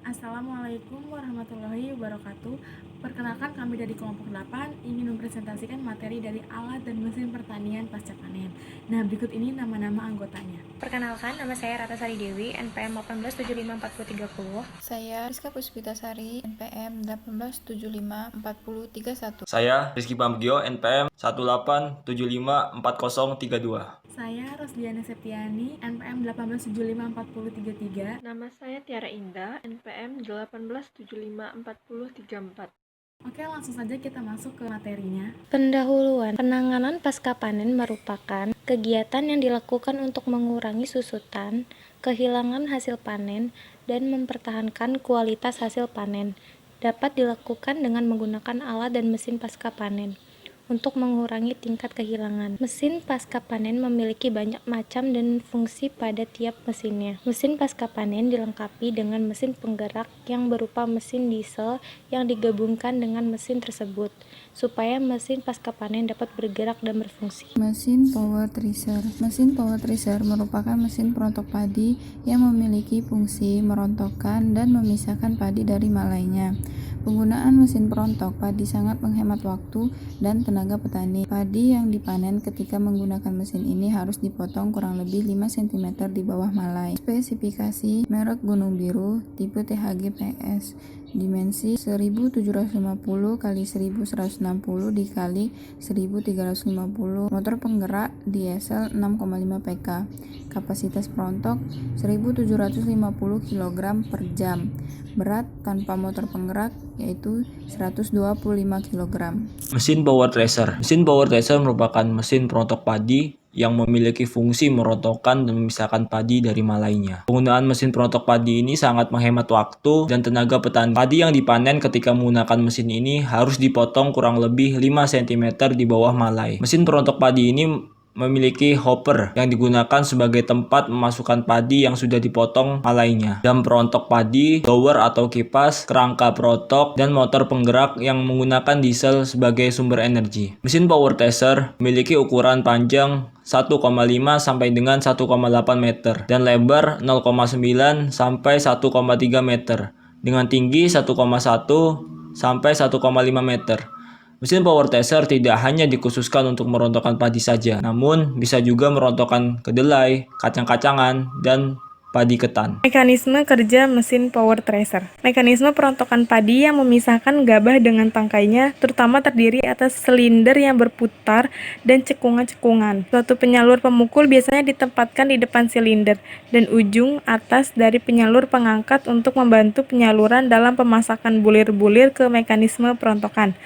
Assalamualaikum warahmatullahi wabarakatuh. Perkenalkan, kami dari kelompok 8 ingin mempresentasikan materi dari alat dan mesin pertanian pasca panen. Nah, berikut ini nama-nama anggotanya. Perkenalkan, nama saya Ratasari Dewi, NPM 18754030. Saya Rizka Puspitasari, NPM 18754031. Saya Rizky Pambagio, NPM 18754032. Saya Rosdiana Septiani, NPM 18754033. Nama saya Tiara Indah, NPM 18754034. Oke, langsung saja kita masuk ke materinya. Pendahuluan. Penanganan pasca panen merupakan kegiatan yang dilakukan untuk mengurangi susutan, kehilangan hasil panen, dan mempertahankan kualitas hasil panen. Dapat dilakukan dengan menggunakan alat dan mesin pasca panen untuk mengurangi tingkat kehilangan. Mesin pasca panen memiliki banyak macam dan fungsi pada tiap mesinnya. Mesin pasca panen dilengkapi dengan mesin penggerak yang berupa mesin diesel yang digabungkan dengan mesin tersebut, supaya mesin pasca panen dapat bergerak dan berfungsi. Mesin power thresher. Mesin power thresher merupakan mesin perontok padi yang memiliki fungsi merontokkan dan memisahkan padi dari malainya. Penggunaan mesin perontok padi sangat menghemat waktu dan tenaga petani. Padi yang dipanen ketika menggunakan mesin ini harus dipotong kurang lebih 5 cm di bawah malai. Spesifikasi: merek Gunung Biru, tipe THG PS, dimensi 1750 x 1160 dikali 1350, motor penggerak diesel 6,5 PK, kapasitas perontok 1750 kg per jam, berat tanpa motor penggerak yaitu 125 kg. Mesin power thresher. Mesin power thresher merupakan mesin perontok padi yang memiliki fungsi merontokkan dan memisahkan padi dari malainya. Penggunaan mesin perontok padi ini sangat menghemat waktu dan tenaga petani. Padi yang dipanen ketika menggunakan mesin ini harus dipotong kurang lebih 5 cm di bawah malai. Mesin perontok padi ini memiliki hopper yang digunakan sebagai tempat memasukkan padi yang sudah dipotong malainya, dam perontok padi, blower atau kipas, kerangka perontok, dan motor penggerak yang menggunakan diesel sebagai sumber energi. Mesin power thresher memiliki ukuran panjang 1,5 sampai dengan 1,8 meter dan lebar 0,9 sampai 1,3 meter dengan tinggi 1,1 sampai 1,5 meter. Mesin power thresher tidak hanya dikhususkan untuk merontokkan padi saja, namun bisa juga merontokkan kedelai, kacang-kacangan, dan padi ketan. Mekanisme kerja mesin power thresher. Mekanisme perontokan padi yang memisahkan gabah dengan tangkainya terutama terdiri atas silinder yang berputar dan cekungan-cekungan. Suatu penyalur pemukul biasanya ditempatkan di depan silinder dan ujung atas dari penyalur pengangkat untuk membantu penyaluran dalam pemasakan bulir-bulir ke mekanisme perontokan.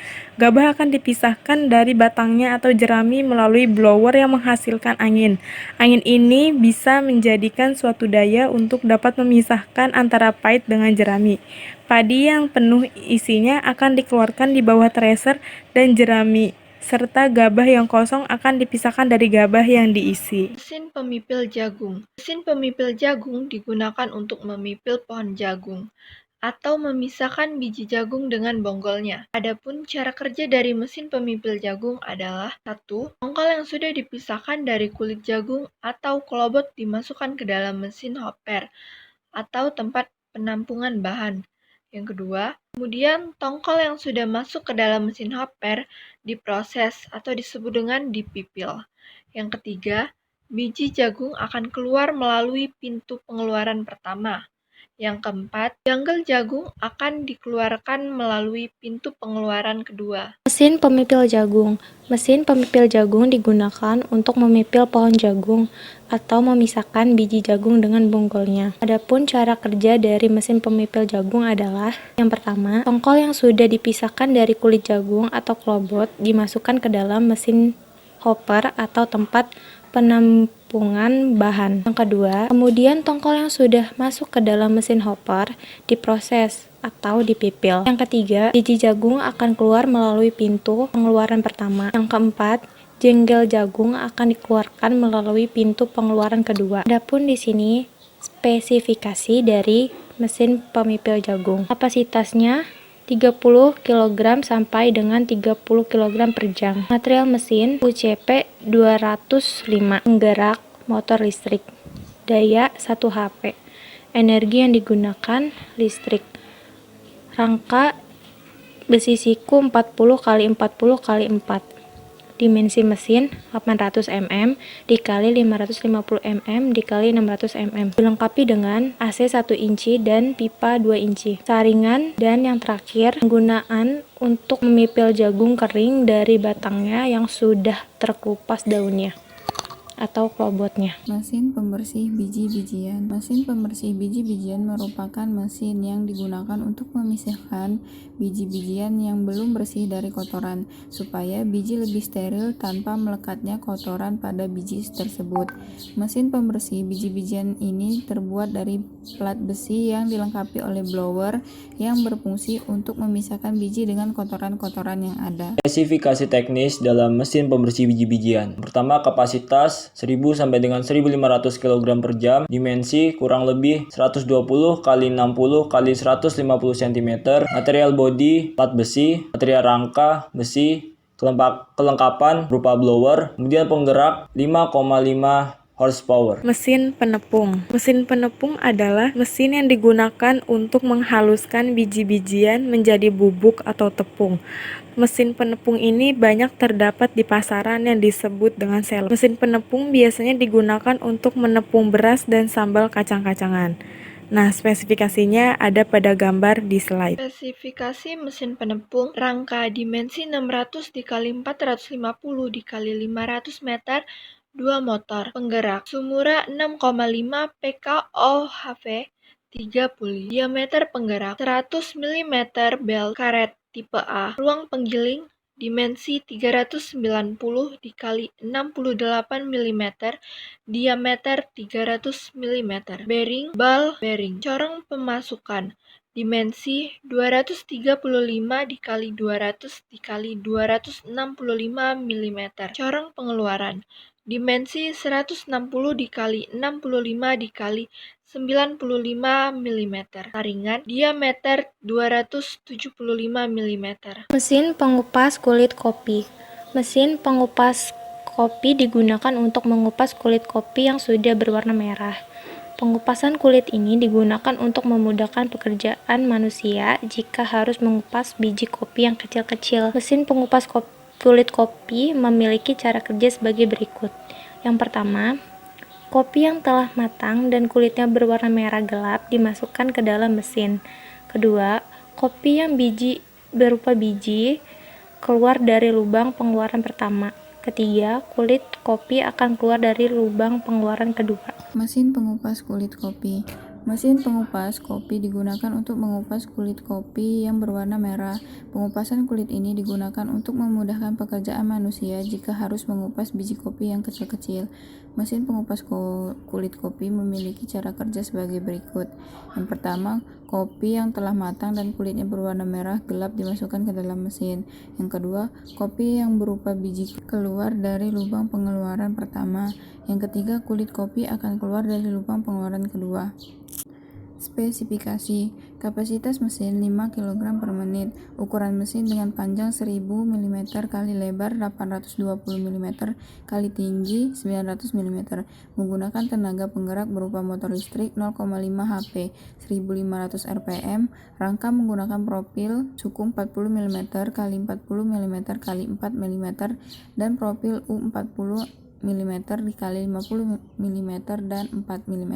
Gabah akan dipisahkan dari batangnya atau jerami melalui blower yang menghasilkan angin. Angin ini bisa menjadikan suatu daya untuk dapat memisahkan antara pait dengan jerami. Padi yang penuh isinya akan dikeluarkan di bawah thresher dan jerami, serta gabah yang kosong akan dipisahkan dari gabah yang diisi. Mesin pemipil jagung. Mesin pemipil jagung digunakan untuk memipil pohon jagung atau memisahkan biji jagung dengan bonggolnya. Adapun cara kerja dari mesin pemipil jagung adalah: 1. Tongkol yang sudah dipisahkan dari kulit jagung atau klobot dimasukkan ke dalam mesin hopper atau tempat penampungan bahan. Yang kedua, kemudian tongkol yang sudah masuk ke dalam mesin hopper diproses atau disebut dengan dipipil. Yang ketiga, biji jagung akan keluar melalui pintu pengeluaran pertama. Yang keempat, janggal jagung akan dikeluarkan melalui pintu pengeluaran kedua. Mesin pemipil jagung. Mesin pemipil jagung digunakan untuk memipil pohon jagung atau memisahkan biji jagung dengan bonggolnya. Adapun cara kerja dari mesin pemipil jagung adalah: yang pertama, tongkol yang sudah dipisahkan dari kulit jagung atau klobot dimasukkan ke dalam mesin hopper atau tempat penampungan bahan. Yang kedua, kemudian tongkol yang sudah masuk ke dalam mesin hopper diproses atau dipipil. Yang ketiga, biji jagung akan keluar melalui pintu pengeluaran pertama. Yang keempat, jengkel jagung akan dikeluarkan melalui pintu pengeluaran kedua. Adapun di sini spesifikasi dari mesin pemipil jagung. Kapasitasnya 30 kg sampai dengan 30 kg per jam. Material mesin UCP 205, penggerak motor listrik, daya 1 HP. Energi yang digunakan listrik. Rangka besi siku 40 x 40 x 4. Dimensi mesin 800 mm dikali 550 mm dikali 600 mm. Dilengkapi dengan AC 1 inci dan pipa 2 inci. Saringan dan yang terakhir, penggunaan untuk memipil jagung kering dari batangnya yang sudah terkelupas daunnya atau klobotnya. Mesin pembersih biji-bijian. Mesin pembersih biji-bijian merupakan mesin yang digunakan untuk memisahkan biji-bijian yang belum bersih dari kotoran, supaya biji lebih steril tanpa melekatnya kotoran pada biji tersebut. Mesin pembersih biji-bijian ini terbuat dari plat besi yang dilengkapi oleh blower yang berfungsi untuk memisahkan biji dengan kotoran-kotoran yang ada. Spesifikasi teknis dalam mesin pembersih biji-bijian. Pertama, kapasitas 1000 sampai dengan 1500 kg per jam, dimensi kurang lebih 120 x 60 x 150 cm, material bodi plat besi, material rangka besi, kelengkapan berupa blower, kemudian penggerak 5,5 horsepower. Mesin penepung. Mesin penepung adalah mesin yang digunakan untuk menghaluskan biji-bijian menjadi bubuk atau tepung. Mesin penepung ini banyak terdapat di pasaran yang disebut dengan seller. Mesin penepung biasanya digunakan untuk menepung beras dan sambal kacang-kacangan. Nah, spesifikasinya ada pada gambar di slide. Spesifikasi mesin penepung, rangka dimensi 600 x 450 x 500 meter, 2 motor, penggerak, Sumura 6,5 PKOHV, 3 puli, diameter penggerak 100 mm, bel karet tipe A, ruang penggiling, dimensi 390 x 68 mm, diameter 300 mm, bearing, bal bearing, corong pemasukan, dimensi 235 x 200 x 265 mm, corong pengeluaran, dimensi 160 dikali 65 dikali 95 mm, saringan, diameter 275 mm. Mesin pengupas kulit kopi. Mesin pengupas kopi digunakan untuk mengupas kulit kopi yang sudah berwarna merah. Pengupasan kulit ini digunakan untuk memudahkan pekerjaan manusia jika harus mengupas biji kopi yang kecil-kecil. Mesin pengupas kulit kopi memiliki cara kerja sebagai berikut. Yang pertama, kopi yang telah matang dan kulitnya berwarna merah gelap dimasukkan ke dalam mesin. Kedua, kopi yang berupa biji keluar dari lubang pengeluaran pertama. Ketiga, kulit kopi akan keluar dari lubang pengeluaran kedua. Mesin pengupas kulit kopi. Mesin pengupas kopi digunakan untuk mengupas kulit kopi yang berwarna merah. Pengupasan kulit ini digunakan untuk memudahkan pekerjaan manusia jika harus mengupas biji kopi yang kecil-kecil. Mesin pengupas kulit kopi memiliki cara kerja sebagai berikut. Yang pertama, kopi yang telah matang dan kulitnya berwarna merah gelap dimasukkan ke dalam mesin. Yang kedua, kopi yang berupa biji keluar dari lubang pengeluaran pertama. Yang ketiga, kulit kopi akan keluar dari lubang pengeluaran kedua. Spesifikasi: kapasitas mesin 5 kg per menit, ukuran mesin dengan panjang 1000 mm kali lebar 820 mm kali tinggi 900 mm, menggunakan tenaga penggerak berupa motor listrik 0,5 HP 1500 rpm, rangka menggunakan profil suku 40 mm kali 40 mm kali 4 mm dan profil U40 mm dikali 50 mm dan 4 mm.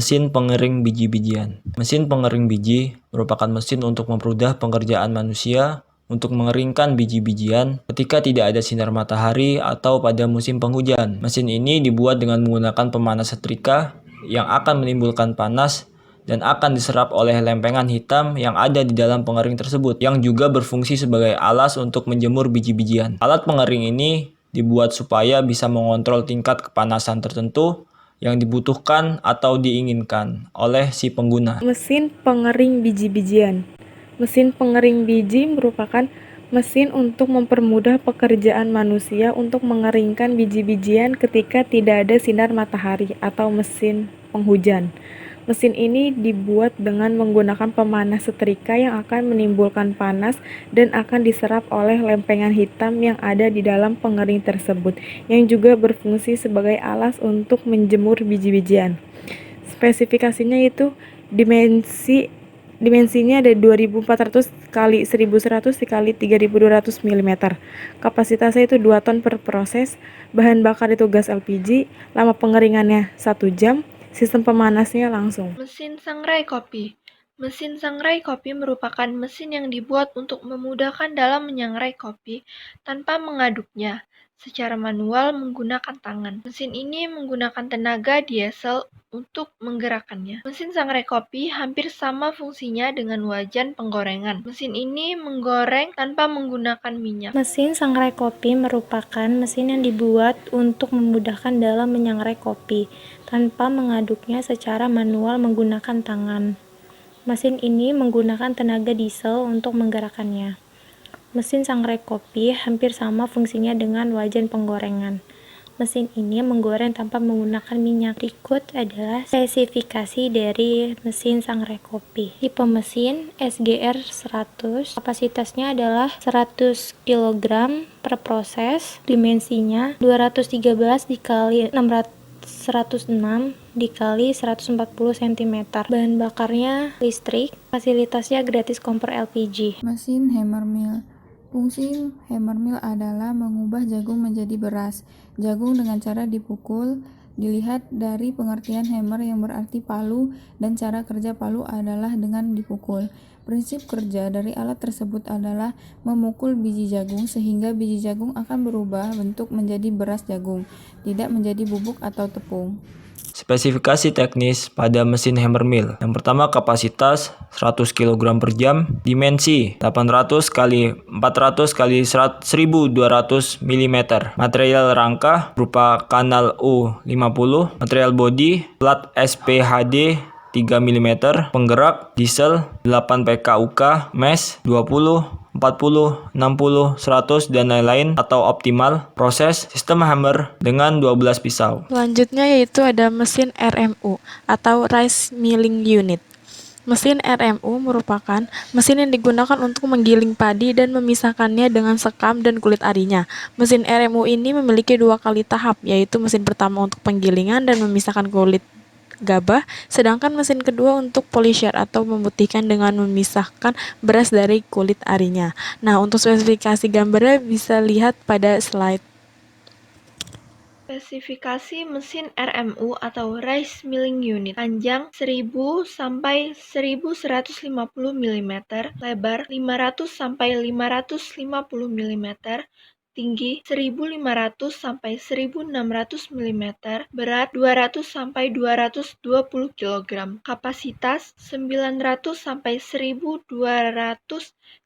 Mesin pengering biji-bijian. Mesin pengering biji merupakan mesin untuk mempermudah pekerjaan manusia untuk mengeringkan biji-bijian ketika tidak ada sinar matahari atau pada musim penghujan. Mesin ini dibuat dengan menggunakan pemanas setrika yang akan menimbulkan panas dan akan diserap oleh lempengan hitam yang ada di dalam pengering tersebut, yang juga berfungsi sebagai alas untuk menjemur biji-bijian. Alat pengering ini dibuat supaya bisa mengontrol tingkat kepanasan tertentu yang dibutuhkan atau diinginkan oleh si pengguna. Mesin pengering biji-bijian. Mesin pengering biji merupakan mesin untuk mempermudah pekerjaan manusia untuk mengeringkan biji-bijian ketika tidak ada sinar matahari atau mesin penghujan. Mesin ini dibuat dengan menggunakan pemanas setrika yang akan menimbulkan panas dan akan diserap oleh lempengan hitam yang ada di dalam pengering tersebut, yang juga berfungsi sebagai alas untuk menjemur biji-bijian. Spesifikasinya itu dimensinya ada 2400 kali 1100 dikali 3200 mm. Kapasitasnya itu 2 ton per proses. Bahan bakar itu gas LPG. Lama pengeringannya 1 jam. Sistem pemanasnya langsung. Mesin sangrai kopi. Mesin sangrai kopi merupakan mesin yang dibuat untuk memudahkan dalam menyangrai kopi tanpa mengaduknya secara manual menggunakan tangan. Mesin ini menggunakan tenaga diesel untuk menggerakkannya. Mesin sangrai kopi hampir sama fungsinya dengan wajan penggorengan. Mesin ini menggoreng tanpa menggunakan minyak. Mesin sangrai kopi merupakan mesin yang dibuat untuk memudahkan dalam menyangrai kopi tanpa mengaduknya secara manual menggunakan tangan. Mesin ini menggunakan tenaga diesel untuk menggerakkannya. Mesin sangrai kopi hampir sama fungsinya dengan wajan penggorengan. Mesin ini menggoreng tanpa menggunakan minyak. Berikut adalah spesifikasi dari mesin sangrai kopi. Tipe mesin SGR 100, kapasitasnya adalah 100 kg per proses, dimensinya 213 dikali 106 dikali 140 cm. Bahan bakarnya listrik, fasilitasnya gratis kompor LPG. Mesin hammer mill. Fungsi hammer mill adalah mengubah jagung menjadi beras. Jagung dengan cara dipukul. Dilihat dari pengertian hammer yang berarti palu dan cara kerja palu adalah dengan dipukul. Prinsip kerja dari alat tersebut adalah memukul biji jagung sehingga biji jagung akan berubah bentuk menjadi beras jagung, tidak menjadi bubuk atau tepung. Spesifikasi teknis pada mesin hammer mill. Yang pertama, kapasitas 100 kg per jam, dimensi 800 kali 400 kali 1200 mm. Material rangka berupa kanal U50, material bodi plat SPHD 3 mm, penggerak diesel 8 PKUK, mesh 20, 40, 60, 100, dan lain-lain atau optimal. Proses sistem hammer dengan 12 pisau. Selanjutnya yaitu ada mesin RMU atau Rice Milling Unit. Mesin RMU merupakan mesin yang digunakan untuk menggiling padi dan memisahkannya dengan sekam dan kulit arinya. Mesin RMU ini memiliki 2 kali tahap, yaitu mesin pertama untuk penggilingan dan memisahkan kulit gabah, sedangkan mesin kedua untuk polisher atau memutihkan dengan memisahkan beras dari kulit arinya. Nah, untuk spesifikasi gambarnya bisa lihat pada slide. Spesifikasi mesin RMU atau Rice Milling Unit. Panjang 1000 sampai 1150 mm, lebar 500 sampai 550 mm, tinggi 1500 sampai 1600 mm, berat 200 sampai 220 kg, kapasitas 900 sampai 1200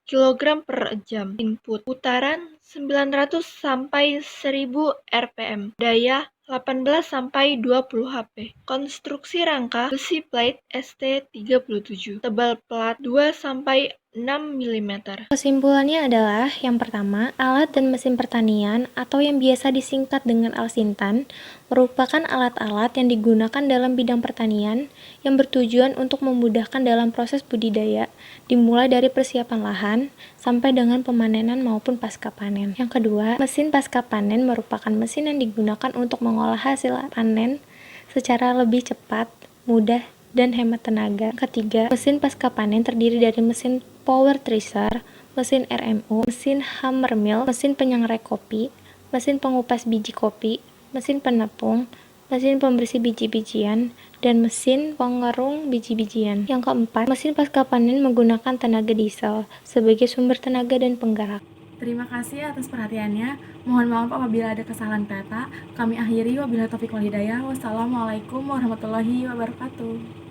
kg per jam, input putaran 900 sampai 1000 rpm, daya 18 sampai 20 HP. Konstruksi rangka besi plate ST37, tebal plat 2 sampai 6 mm. Kesimpulannya adalah, yang pertama, alat dan mesin pertanian atau yang biasa disingkat dengan Alsintan merupakan alat-alat yang digunakan dalam bidang pertanian yang bertujuan untuk memudahkan dalam proses budidaya, dimulai dari persiapan lahan sampai dengan pemanenan maupun pasca panen. Yang kedua, mesin pasca panen merupakan mesin yang digunakan untuk mengolah hasil panen secara lebih cepat, mudah, dan hemat tenaga. Ketiga, mesin pasca panen terdiri dari mesin power thresher, mesin RMU, mesin hammer mill, mesin penyangrai kopi, mesin pengupas biji kopi, mesin penepung, mesin pembersih biji-bijian, dan mesin pengerung biji-bijian. Yang keempat, mesin pasca panen menggunakan tenaga diesel sebagai sumber tenaga dan penggerak. Terima kasih atas perhatiannya. Mohon maaf apabila ada kesalahan kata. Kami akhiri wabillahi taufiq wal hidayah. Wassalamualaikum warahmatullahi wabarakatuh.